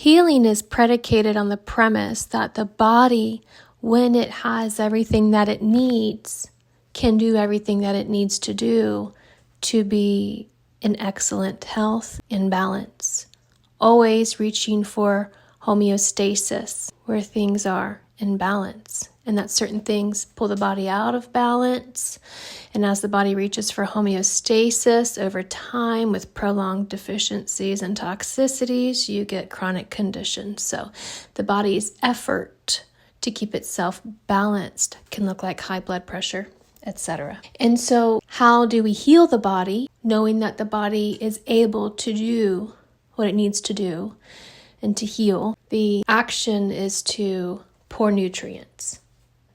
Healing is predicated on the premise that the body, when it has everything that it needs, can do everything that it needs to do to be in excellent health and balance. Always reaching for homeostasis, where things are in balance, and that certain things pull the body out of balance. And as the body reaches for homeostasis over time with prolonged deficiencies and toxicities, you get chronic conditions. So the body's effort to keep itself balanced can look like high blood pressure, etc. And so how do we heal the body, knowing that the body is able to do what it needs to do and to heal? The action is to pour nutrients,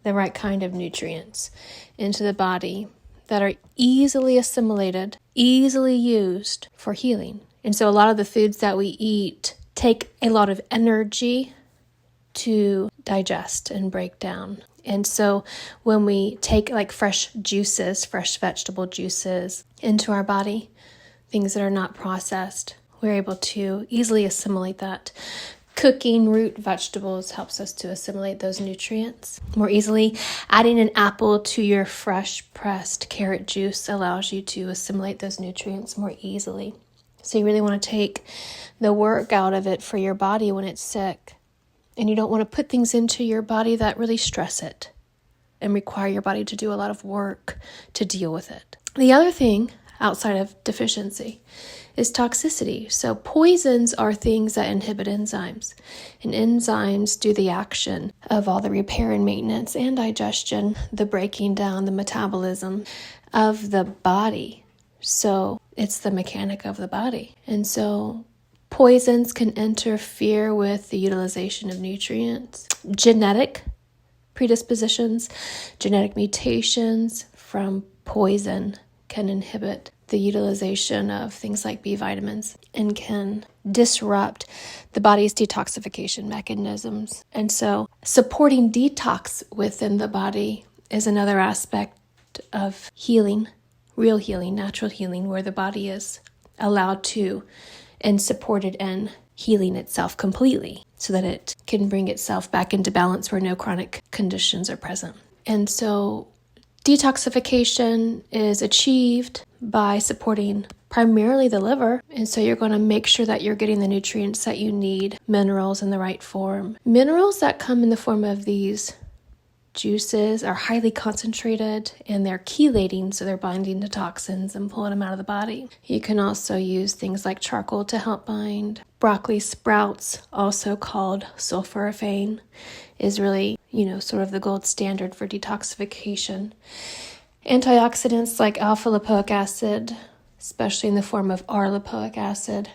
the right kind of nutrients, into the body that are easily assimilated, easily used for healing. And so a lot of the foods that we eat take a lot of energy to digest and break down. And so when we take like fresh juices, fresh vegetable juices into our body, things that are not processed, we're able to easily assimilate that. Cooking root vegetables helps us to assimilate those nutrients more easily. Adding an apple to your fresh pressed carrot juice allows you to assimilate those nutrients more easily. So you really want to take the work out of it for your body when it's sick. And you don't want to put things into your body that really stress it and require your body to do a lot of work to deal with it. The other thing outside of deficiency is toxicity. So poisons are things that inhibit enzymes. And enzymes do the action of all the repair and maintenance and digestion, the breaking down, the metabolism of the body. So it's the mechanic of the body. And so poisons can interfere with the utilization of nutrients. Genetic predispositions, genetic mutations from poison can inhibit the utilization of things like B vitamins and can disrupt the body's detoxification mechanisms. And so supporting detox within the body is another aspect of healing, real healing, natural healing, where the body is allowed to and supported in healing itself completely so that it can bring itself back into balance where no chronic conditions are present. And so detoxification is achieved by supporting primarily the liver. And so you're going to make sure that you're getting the nutrients that you need, minerals in the right form. Minerals that come in the form of these juices are highly concentrated and they're chelating, so they're binding to toxins and pulling them out of the body. You can also use things like charcoal to help bind. Broccoli sprouts, also called sulforaphane, is really, sort of the gold standard for detoxification. Antioxidants like alpha-lipoic acid, especially in the form of R-lipoic acid,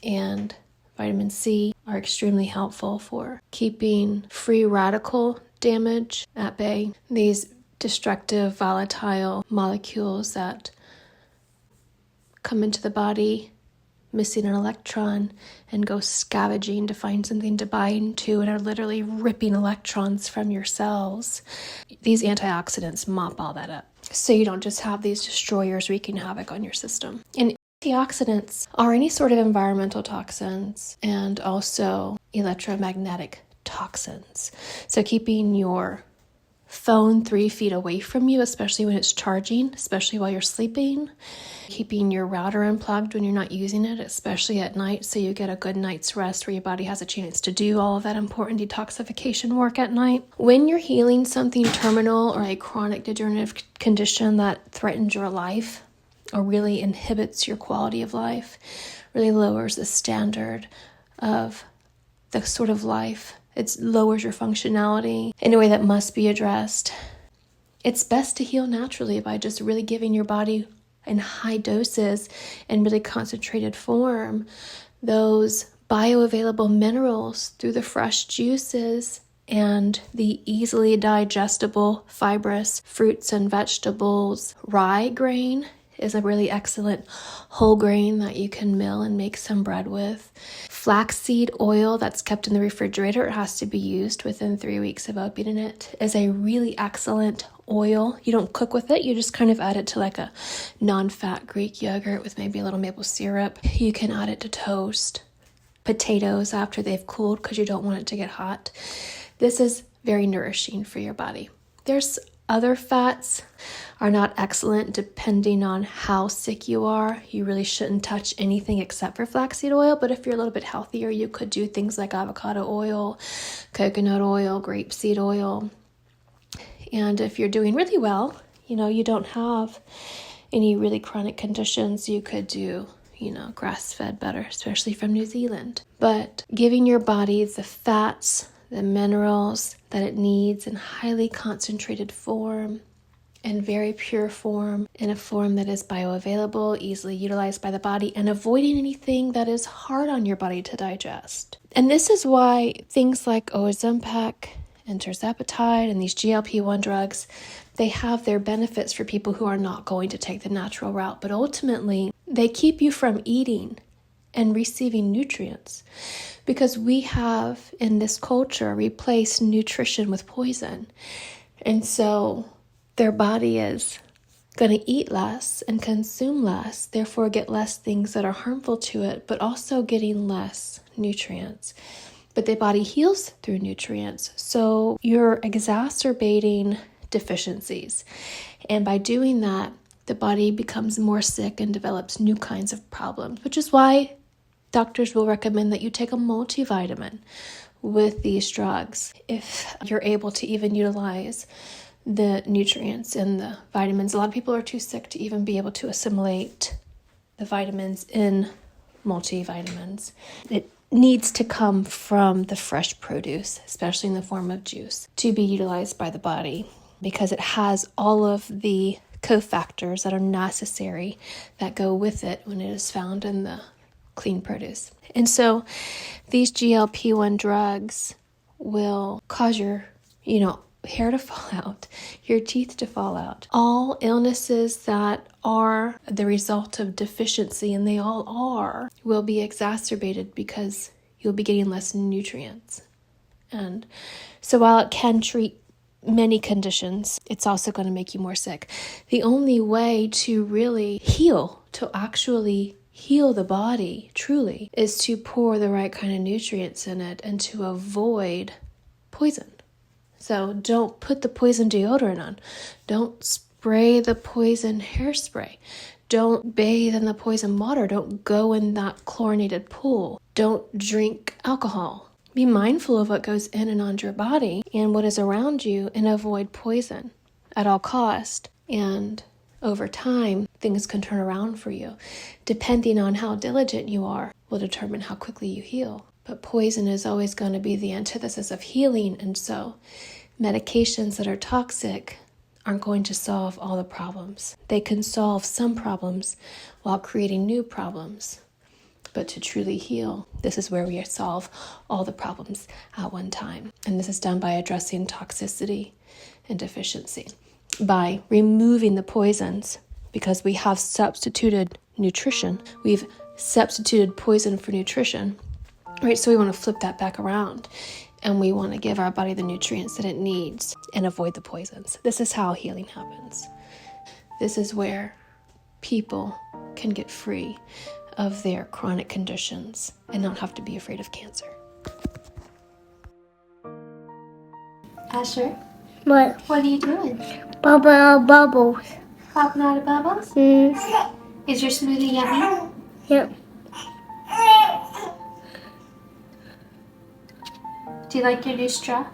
and vitamin C are extremely helpful for keeping free radical damage at bay. These destructive, volatile molecules that come into the body, missing an electron, and go scavenging to find something to bind to and are literally ripping electrons from your cells. These antioxidants mop all that up, so you don't just have these destroyers wreaking havoc on your system. And antioxidants are any sort of environmental toxins and also electromagnetic toxins. So keeping your phone 3 feet away from you, especially when it's charging, especially while you're sleeping. Keeping your router unplugged when you're not using it, especially at night, so you get a good night's rest where your body has a chance to do all of that important detoxification work at night. When you're healing something terminal or a chronic degenerative condition that threatens your life or really inhibits your quality of life, really lowers the standard of the sort of life, it lowers your functionality in a way that must be addressed. It's best to heal naturally by just really giving your body in high doses and really concentrated form those bioavailable minerals through the fresh juices and the easily digestible fibrous fruits and vegetables. Rye grain is a really excellent whole grain that you can mill and make some bread with. Flaxseed oil that's kept in the refrigerator, it has to be used within 3 weeks of opening it, is a really excellent oil. You don't cook with it, you just kind of add it to like a non-fat Greek yogurt with maybe a little maple syrup. You can add it to toast potatoes after they've cooled because you don't want it to get hot. This is very nourishing for your body. There's other fats are not excellent depending on how sick you are. You really shouldn't touch anything except for flaxseed oil, but if you're a little bit healthier, you could do things like avocado oil, coconut oil, grapeseed oil. And if you're doing really well, you don't have any really chronic conditions, you could do, grass-fed butter, especially from New Zealand. But giving your body the fats, the minerals that it needs in highly concentrated form, in very pure form, in a form that is bioavailable, easily utilized by the body, and avoiding anything that is hard on your body to digest. And this is why things like Ozempic and tirzepatide and these GLP-1 drugs, they have their benefits for people who are not going to take the natural route, but ultimately they keep you from eating and receiving nutrients, because we have in this culture replaced nutrition with poison. And so their body is going to eat less and consume less, therefore get less things that are harmful to it, but also getting less nutrients. But the body heals through nutrients, so you're exacerbating deficiencies. And by doing that, the body becomes more sick and develops new kinds of problems, which is why doctors will recommend that you take a multivitamin with these drugs if you're able to even utilize the nutrients in the vitamins. A lot of people are too sick to even be able to assimilate the vitamins in multivitamins. It needs to come from the fresh produce, especially in the form of juice, to be utilized by the body, because it has all of the cofactors that are necessary that go with it when it is found in the clean produce. And so these GLP-1 drugs will cause your, hair to fall out, your teeth to fall out. All illnesses that are the result of deficiency, and they all are, will be exacerbated because you'll be getting less nutrients. And so while it can treat many conditions, it's also going to make you more sick. The only way to really heal, to actually heal the body truly, is to pour the right kind of nutrients in it and to avoid poison. So don't put the poison deodorant on. Don't spray the poison hairspray. Don't bathe in the poison water. Don't go in that chlorinated pool. Don't drink alcohol. Be mindful of what goes in and on your body and what is around you, and avoid poison at all cost. And over time, things can turn around for you. Depending on how diligent you are will determine how quickly you heal. But poison is always going to be the antithesis of healing, and so medications that are toxic aren't going to solve all the problems. They can solve some problems while creating new problems. But to truly heal, this is where we solve all the problems at one time. And this is done by addressing toxicity and deficiency, by removing the poisons, because we have substituted nutrition. We've substituted poison for nutrition, right? So we want to flip that back around, and we want to give our body the nutrients that it needs and avoid the poisons. This is how healing happens. This is where people can get free of their chronic conditions and not have to be afraid of cancer. Asher? What? What are you doing? Bubbles. Popping out of bubbles? Is your smoothie yummy? Yep. Do you like your new straw?